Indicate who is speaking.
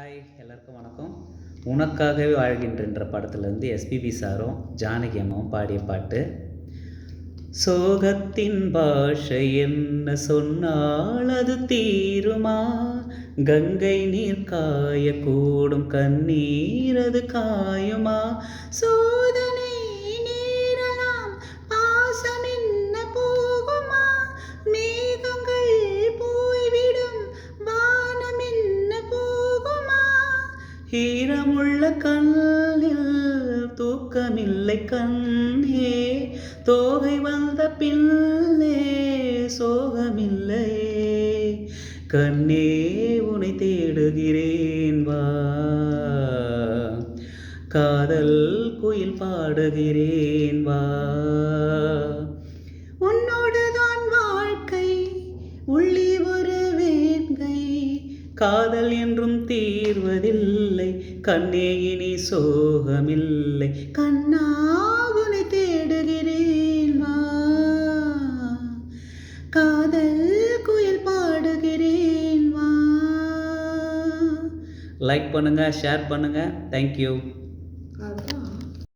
Speaker 1: Hi, எல்லாருக்கும் வணக்கம். உனக்காகவே வாழ்கின்றன்ற படத்துலேருந்து எஸ்பிபி சாரும் ஜானகி அம்மாவும் பாடிய பாட்டு. சோகத்தின் பாஷை என்ன சொன்னால் அது தீருமா? கங்கை நீர் காயக்கூடும், கண்ணீர் அது காயுமா? சோதனை நேரலாம், பாசம் என்ன போகுமா? மேகங்கள் போய்விடும், வானம் என்ன போகுமா? ஈரமுள்ள கண்ணில் தூக்கமில்லை கண்ணே, தோகை வந்த பின்னே சோகமில்லையே. கண்ணே உனை தேடுகிறேன் வா, காதல் குயில் பாடுகிறேன் வா. உன்னோடுதான் வாழ்க்கை, உள்ளே ஒரு வேங்கை, காதல் என்றும் தீர்வதில்லை, கண்ணே இனி சோகமில்லை. கண்ணா உனை தேடுகிறேன் வா, காதல் குயில் பாடுகிறேன் வா. லைக் பண்ணுங்கள், ஷேர் பண்ணுங்கள். தேங்க்யூ.